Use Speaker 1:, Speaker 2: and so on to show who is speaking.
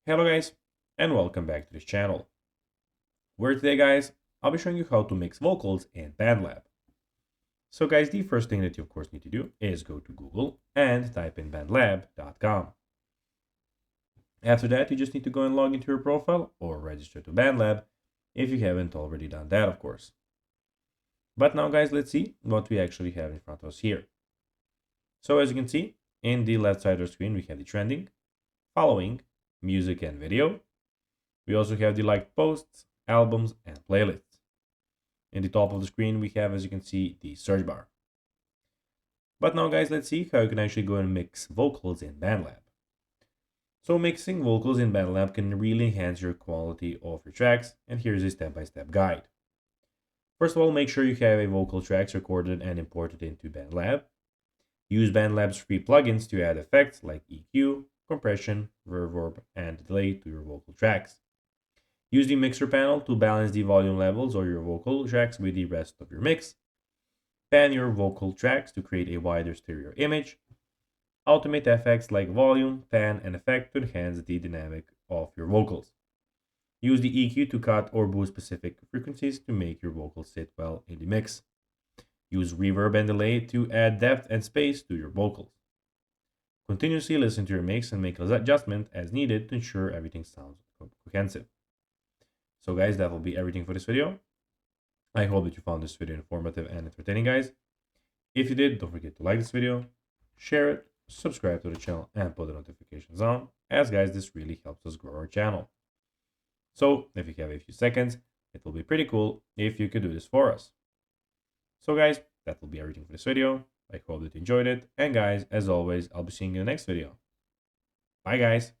Speaker 1: Hello guys, and welcome back to this channel, where today guys, I'll be showing you how to mix vocals in Bandlab. So guys, the first thing that you of course need to do is go to Google and type in bandlab.com. After that, you just need to go and log into your profile or register to Bandlab if you haven't already done that of course. But now guys, let's see what we actually have in front of us here. So as you can see, in the left side of the screen we have the trending, following, music and video. We also have the liked posts, albums, and playlists. In the top of the screen, we have, as you can see, the search bar. But now, guys, let's see how you can actually go and mix vocals in Bandlab. So mixing vocals in Bandlab can really enhance your quality of your tracks, and here's a step-by-step guide. First of all, make sure you have a vocal tracks recorded and imported into Bandlab. Use Bandlab's free plugins to add effects like EQ, compression, reverb, and delay to your vocal tracks. Use the mixer panel to balance the volume levels of your vocal tracks with the rest of your mix. Pan your vocal tracks to create a wider stereo image. Automate effects like volume, pan, and effect to enhance the dynamic of your vocals. Use the EQ to cut or boost specific frequencies to make your vocals sit well in the mix. Use reverb and delay to add depth and space to your vocals. Continuously listen to your mix and make adjustments as needed to ensure everything sounds cohesive. So guys, that will be everything for this video. I hope that you found this video informative and entertaining, guys. If you did, don't forget to like this video, share it, subscribe to the channel, and put the notifications on, as guys, this really helps us grow our channel. So if you have a few seconds, it will be pretty cool if you could do this for us. So guys, that will be everything for this video. I hope that you enjoyed it, and guys, as always, I'll be seeing you in the next video. Bye guys.